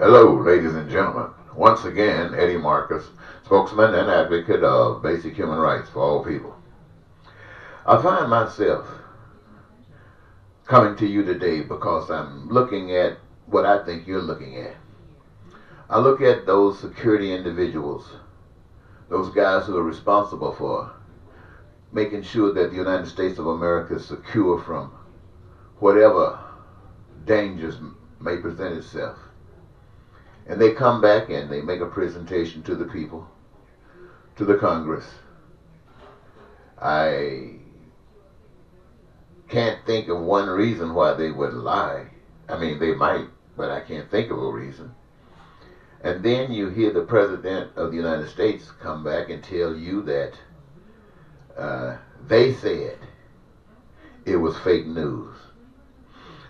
Hello, ladies and gentlemen. Once again, Eddie Marcus, spokesman and advocate of basic human rights for all people. I find myself coming to you today because I'm looking at what I think you're looking at. I look at those security individuals, those guys who are responsible for making sure that the United States of America is secure from whatever dangers may present itself. And they come back and they make a presentation to the people, to the Congress. I can't think of one reason why they would lie. I mean, they might, but I can't think of a reason. And then you hear the President of the United States come back and tell you that they said it was fake news.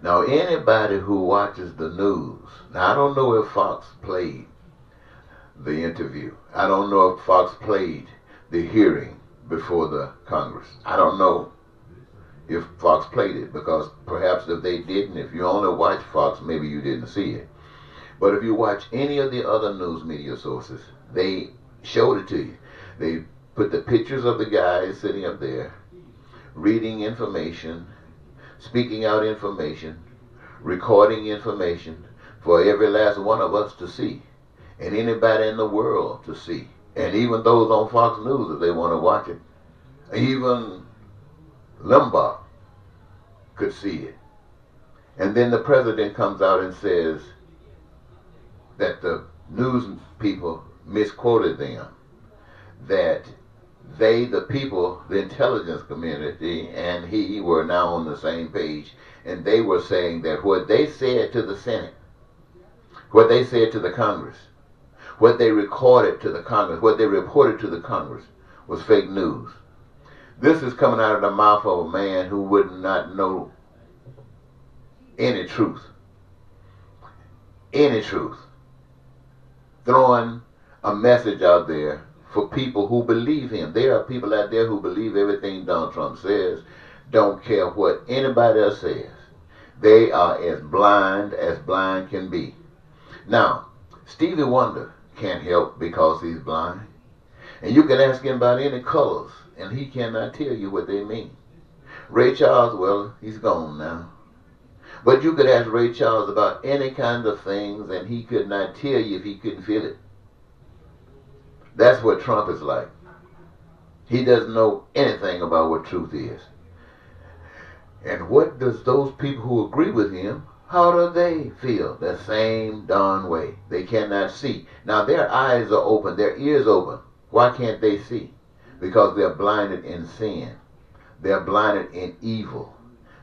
Now, anybody who watches the news, now I don't know if Fox played the interview. I don't know if Fox played the hearing before the Congress. I don't know if Fox played it, because perhaps if they didn't, if you only watch Fox, maybe you didn't see it. But if you watch any of the other news media sources, they showed it to you. They put the pictures of the guys sitting up there, reading information, speaking out information, recording information for every last one of us to see, and anybody in the world to see, and even those on Fox News if they want to watch it. Even Limbaugh could see it. And then the president comes out and says that the news people misquoted them, that they, the people, the intelligence community, and he were now on the same page, and they were saying that what they said to the Senate, what they said to the Congress, what they recorded to the Congress, what they reported to the Congress was fake news. This is coming out of the mouth of a man who would not know any truth. Any truth. Throwing a message out there for people who believe him. There are people out there who believe everything Donald Trump says, don't care what anybody else says. They are as blind can be. Now, Stevie Wonder can't help because he's blind. And you can ask him about any colors, and he cannot tell you what they mean. Ray Charles, well, he's gone now. But you could ask Ray Charles about any kind of things, and he could not tell you if he couldn't feel it. That's what Trump is like. He doesn't know anything about what truth is. And what does those people who agree with him, how do they feel? The same darn way. They cannot see. Now their eyes are open, their ears open. Why can't they see? Because they're blinded in sin. They're blinded in evil.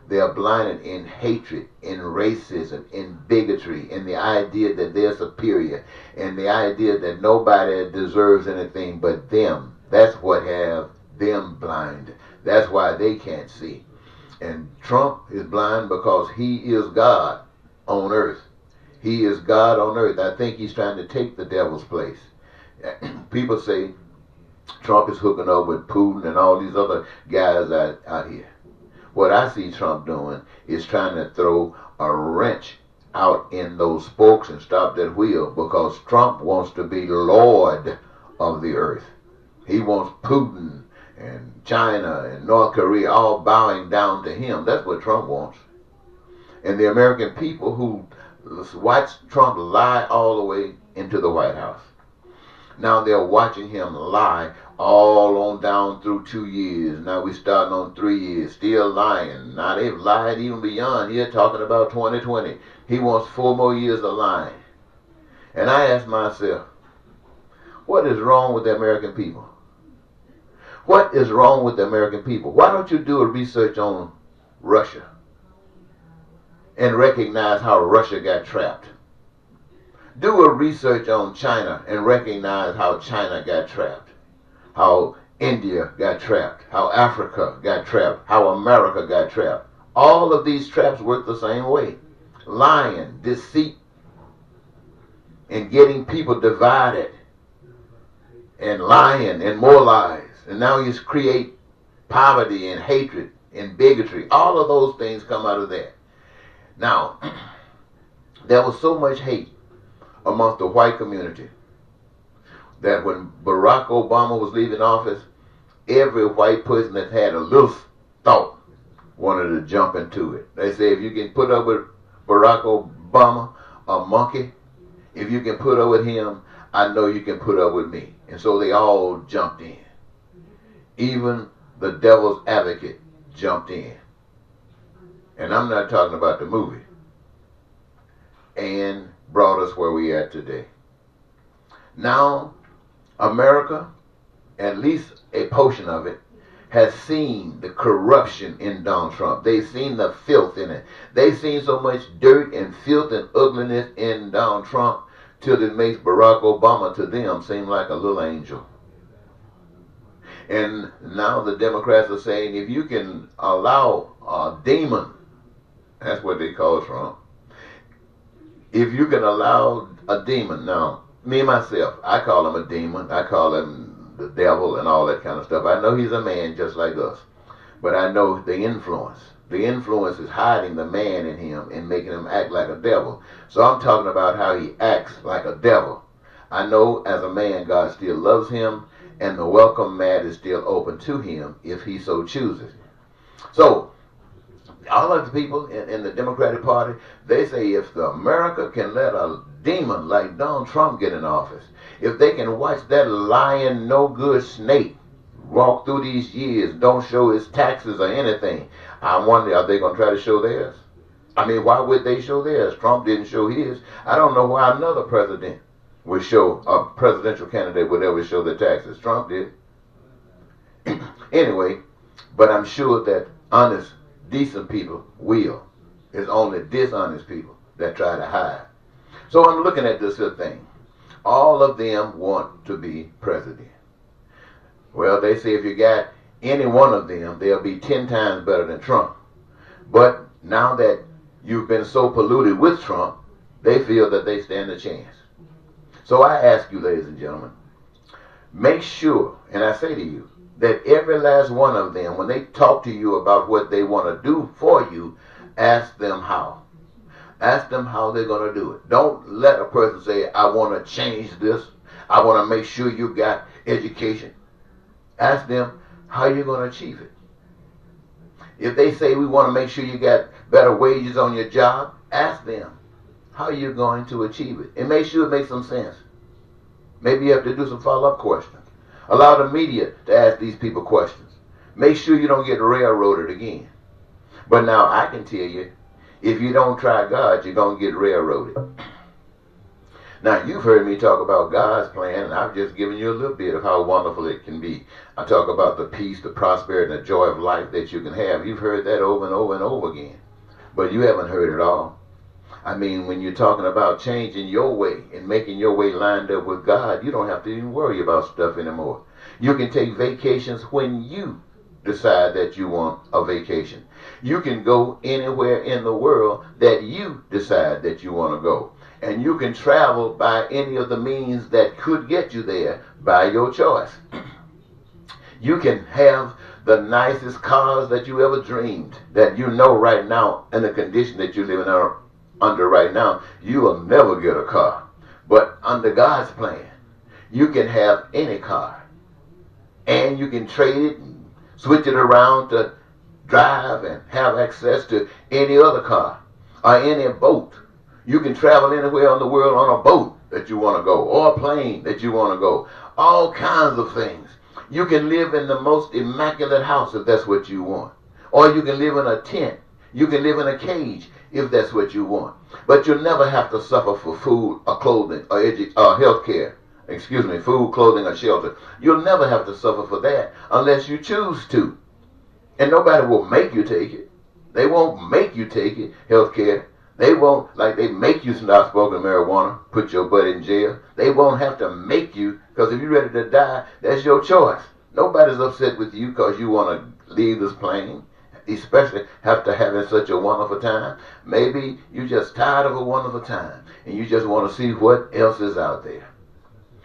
They're blinded in hatred, in racism, in bigotry, in the idea that they're superior, and the idea that nobody deserves anything but them. That's what have them blind. That's why they can't see. And Trump is blind because he is God on earth. He is God on earth. I think he's trying to take the devil's place. People say Trump is hooking up with Putin and all these other guys out here. What I see Trump doing is trying to throw a wrench out in those spokes and stop that wheel, because Trump wants to be Lord of the earth. He wants Putin and China and North Korea all bowing down to him. That's what Trump wants. And the American people who watch Trump lie all the way into the White House, now they're watching him lie all on down through 2 years. Now we're starting on 3 years, still lying. Now they've lied even beyond here, talking about 2020. He wants 4 more years of lying. And I ask myself, what is wrong with the American people? What is wrong with the American people? Why don't you do a research on Russia and recognize how Russia got trapped? Do a research on China and recognize how China got trapped, how India got trapped, how Africa got trapped, how America got trapped. All of these traps work the same way. Lying, deceit, and getting people divided, and lying and more lies. And now you create poverty and hatred and bigotry. All of those things come out of that. Now, there was so much hate amongst the white community that when Barack Obama was leaving office, every white person that had a little thought wanted to jump into it. They say if you can put up with Barack Obama, a monkey, if you can put up with him, I know you can put up with me. And so they all jumped in. Even the devil's advocate jumped in. And I'm not talking about the movie. And brought us where we are today. Now, America, at least a portion of it, has seen the corruption in Donald Trump. They've seen the filth in it. They've seen so much dirt and filth and ugliness in Donald Trump till it makes Barack Obama to them seem like a little angel. And now the Democrats are saying if you can allow a demon, that's what they call Trump, if you can allow a demon, now, me myself, I call him a demon, I call him the devil and all that kind of stuff. I know he's a man just like us, but I know the influence. The influence is hiding the man in him and making him act like a devil. So I'm talking about how he acts like a devil. I know as a man, God still loves him, and the welcome mat is still open to him if he so chooses. So, all of the people in the Democratic Party, they say if America can let a demon like Donald Trump get in office, if they can watch that lying, no good snake walk through these years, don't show his taxes or anything, I wonder, are they going to try to show theirs? I mean, why would they show theirs? Trump didn't show his. I don't know why another president would show, a presidential candidate would ever show their taxes. Trump did. Anyway, but I'm sure that honest, decent people will. It's only dishonest people that try to hide. So I'm looking at this thing. All of them want to be president. Well, they say if you got any one of them, they'll be 10 times better than Trump. But now that you've been so polluted with Trump, they feel that they stand a chance. So I ask you, ladies and gentlemen, make sure, and I say to you, that every last one of them, when they talk to you about what they want to do for you, ask them how. Ask them how they're going to do it. Don't let a person say, I want to change this. I want to make sure you got education. Ask them how you're going to achieve it. If they say we want to make sure you got better wages on your job, ask them how you're going to achieve it. And make sure it makes some sense. Maybe you have to do some follow-up questions. Allow the media to ask these people questions. Make sure you don't get railroaded again. But now I can tell you, if you don't try God, you're going to get railroaded. Now, you've heard me talk about God's plan, and I've just given you a little bit of how wonderful it can be. I talk about the peace, the prosperity, and the joy of life that you can have. You've heard that over and over and over again. But you haven't heard it all. I mean, when you're talking about changing your way and making your way lined up with God, you don't have to even worry about stuff anymore. You can take vacations when you decide that you want a vacation. You can go anywhere in the world that you decide that you want to go. And you can travel by any of the means that could get you there by your choice. You can have the nicest cars that you ever dreamed, that you know right now in the condition that you're living under right now, you will never get a car. But under God's plan, you can have any car. And you can trade it and switch it around to drive and have access to any other car or any boat. You can travel anywhere in the world on a boat that you want to go, or a plane that you want to go. All kinds of things. You can live in the most immaculate house if that's what you want. Or you can live in a tent. You can live in a cage if that's what you want. But you'll never have to suffer for food or clothing or health care. Food, clothing, or shelter. You'll never have to suffer for that unless you choose to. And nobody will make you take it. They won't make you take it, health care. They won't, like they make you stop smoking marijuana, put your butt in jail. They won't have to make you, because if you're ready to die, that's your choice. Nobody's upset with you because you want to leave this plane, especially after having such a wonderful time. Maybe you're just tired of a wonderful time, and you just want to see what else is out there.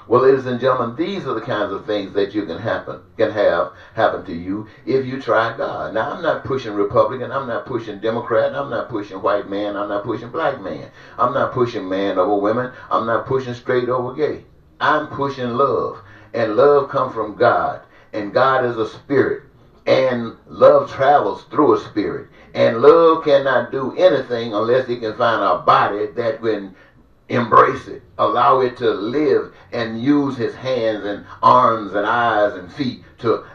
Well, ladies and gentlemen, these are the kinds of things that you can have happen to you if you try God. Now, I'm not pushing Republican, I'm not pushing Democrat, I'm not pushing white man, I'm not pushing black man, I'm not pushing man over women, I'm not pushing straight over gay. I'm pushing love, and love comes from God, and God is a spirit, and love travels through a spirit, and love cannot do anything unless it can find a body that can embrace it, allow it to live, and use his hands and arms and eyes and feet to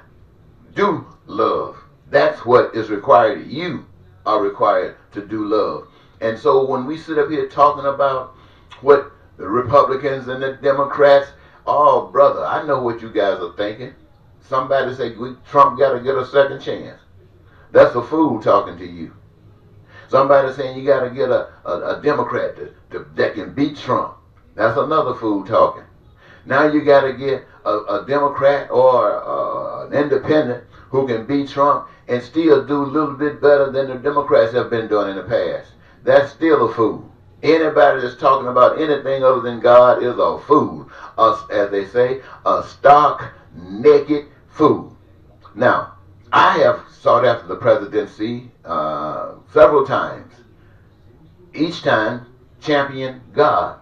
do love. That's what is required. You are required to do love. And so when we sit up here talking about what the Republicans and the Democrats, oh brother, I know what you guys are thinking. Somebody say Trump got to get a second chance. That's a fool talking to you. Somebody saying you got to get a Democrat that can beat Trump. That's another fool talking. Now you got to get a Democrat or an independent who can beat Trump and still do a little bit better than the Democrats have been doing in the past. That's still a fool. Anybody that's talking about anything other than God is a fool. As they say, a stark, naked fool. Now, I have sought after the presidency several times. Each time, champion God.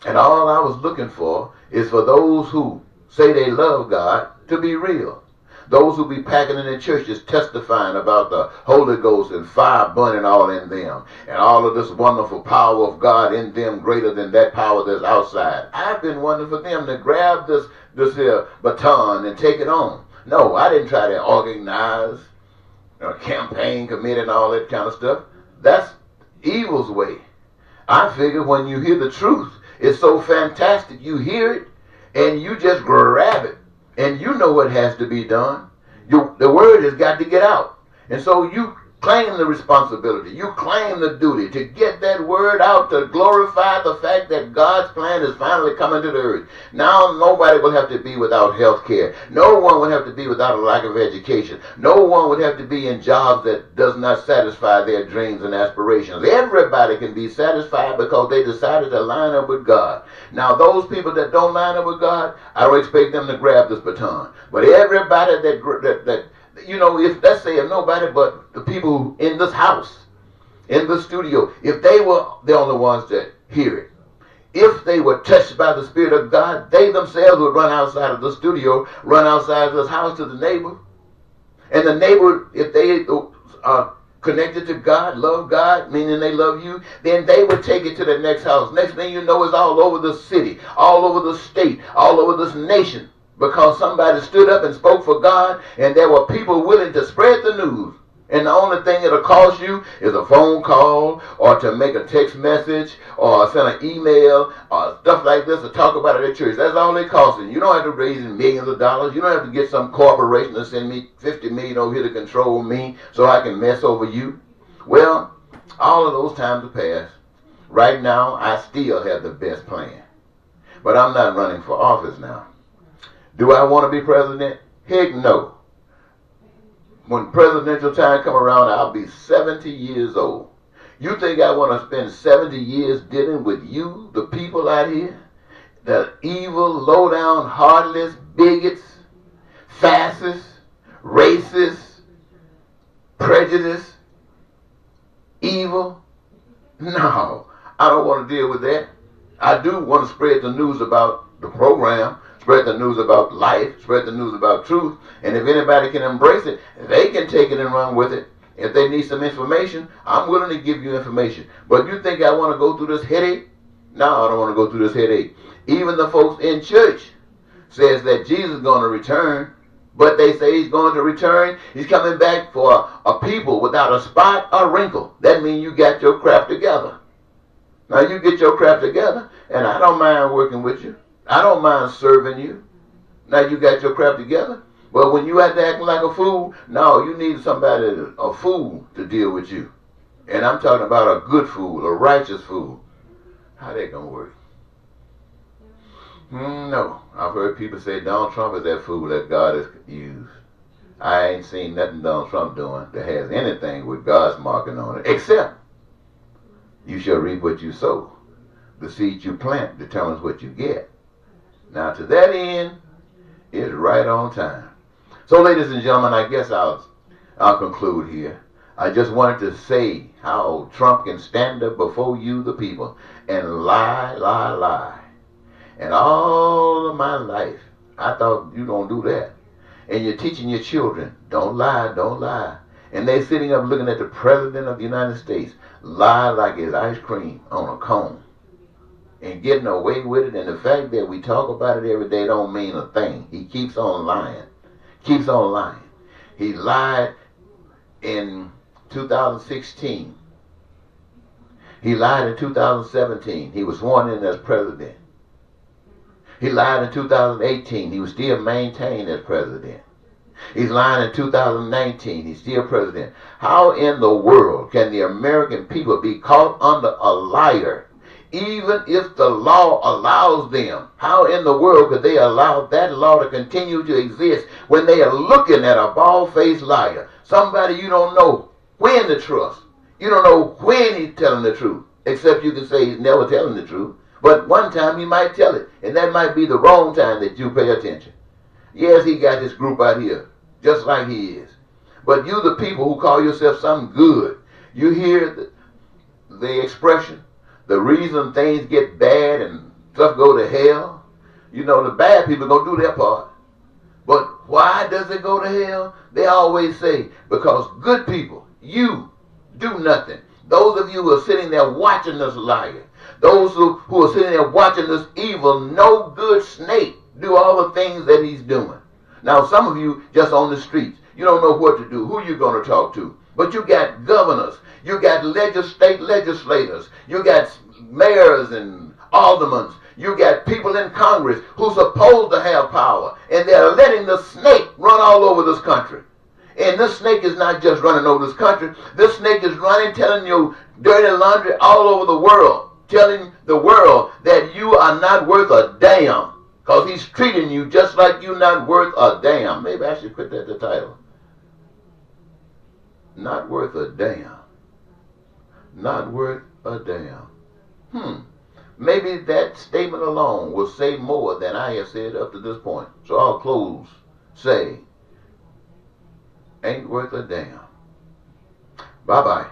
And all I was looking for is for those who say they love God to be real. Those who be packing in the churches testifying about the Holy Ghost and fire burning all in them. And all of this wonderful power of God in them greater than that power that's outside. I've been wanting for them to grab this here baton and take it on. No, I didn't try to organize a campaign committee and all that kind of stuff. That's evil's way. I figure when you hear the truth, it's so fantastic. You hear it and you just grab it. And you know what has to be done. The word has got to get out. And so you claim the responsibility. You claim the duty to get that word out, to glorify the fact that God's plan is finally coming to the earth. Now nobody will have to be without health care. No one will have to be without a lack of education. No one would have to be in jobs that does not satisfy their dreams and aspirations. Everybody can be satisfied because they decided to line up with God. Now those people that don't line up with God, I don't expect them to grab this baton. But everybody that you know, if let's say if nobody but the people in this house, in the studio, if they were the only ones that hear it, if they were touched by the Spirit of God, they themselves would run outside of the studio, run outside of this house to the neighbor. And the neighbor, if they are connected to God, love God, meaning they love you, then they would take it to the next house. Next thing you know, it's all over the city, all over the state, all over this nation. Because somebody stood up and spoke for God, and there were people willing to spread the news. And the only thing it'll cost you is a phone call, or to make a text message, or send an email, or stuff like this to talk about it at church. That's all it costs. You don't have to raise millions of dollars. You don't have to get some corporation to send me $50 million over here to control me so I can mess over you. Well, all of those times have passed. Right now, I still have the best plan. But I'm not running for office now. Do I want to be president? Heck no. When presidential time come around, I'll be 70 years old. You think I want to spend 70 years dealing with you, the people out here? The evil, low-down, heartless, bigots, fascists, racists, prejudiced, evil? No, I don't want to deal with that. I do want to spread the news about the program, spread the news about life, spread the news about truth, and if anybody can embrace it, they can take it and run with it. If they need some information, I'm willing to give you information. But you think I want to go through this headache? No, I don't want to go through this headache. Even the folks in church says that Jesus is going to return, but they say he's going to return. He's coming back for a people without a spot or wrinkle. That means you got your crap together. Now you get your crap together, and I don't mind working with you. I don't mind serving you. Now you got your crap together. But when you have to act like a fool, no, you need somebody, a fool, to deal with you. And I'm talking about a good fool, a righteous fool. How that gonna work? No. I've heard people say Donald Trump is that fool that God has used. I ain't seen nothing Donald Trump doing that has anything with God's marking on it, except you shall reap what you sow. The seed you plant determines what you get. Now, to that end, it's right on time. So, ladies and gentlemen, I guess I'll conclude here. I just wanted to say how Trump can stand up before you, the people, and lie, lie, lie. And all of my life, I thought you don't do that. And you're teaching your children, don't lie, don't lie. And they're sitting up looking at the President of the United States lie like it's ice cream on a cone and getting away with it. And the fact that we talk about it every day don't mean a thing. He keeps on lying. Keeps on lying. He lied in 2016. He lied in 2017. He was sworn in as president. He lied in 2018. He was still maintained as president. He's lying in 2019. He's still president. How in the world can the American people be caught under a liar, even if the law allows them? How in the world could they allow that law to continue to exist when they are looking at a bald-faced liar? Somebody you don't know when to trust. You don't know when he's telling the truth, except you can say he's never telling the truth. But one time he might tell it, and that might be the wrong time that you pay attention. Yes, he got this group out here, just like he is. But you, the people who call yourself something good, you hear the expression, the reason things get bad and stuff go to hell. You know, the bad people going to do their part. But why does it go to hell? They always say, because good people, you, do nothing. Those of you who are sitting there watching this liar, those who are sitting there watching this evil, no good snake do all the things that he's doing. Now, some of you just on the streets, you don't know what to do, who you going to talk to. But you got governors, you got state legislators, you got mayors and aldermen, you got people in Congress who's supposed to have power, and they're letting the snake run all over this country. And this snake is not just running over this country. This snake is running, telling you dirty laundry all over the world, telling the world that you are not worth a damn, because he's treating you just like you're not worth a damn. Maybe I should put that the title. Not worth a damn. Not worth a damn. Maybe that statement alone will say more than I have said up to this point. So I'll close saying, ain't worth a damn. Bye-bye.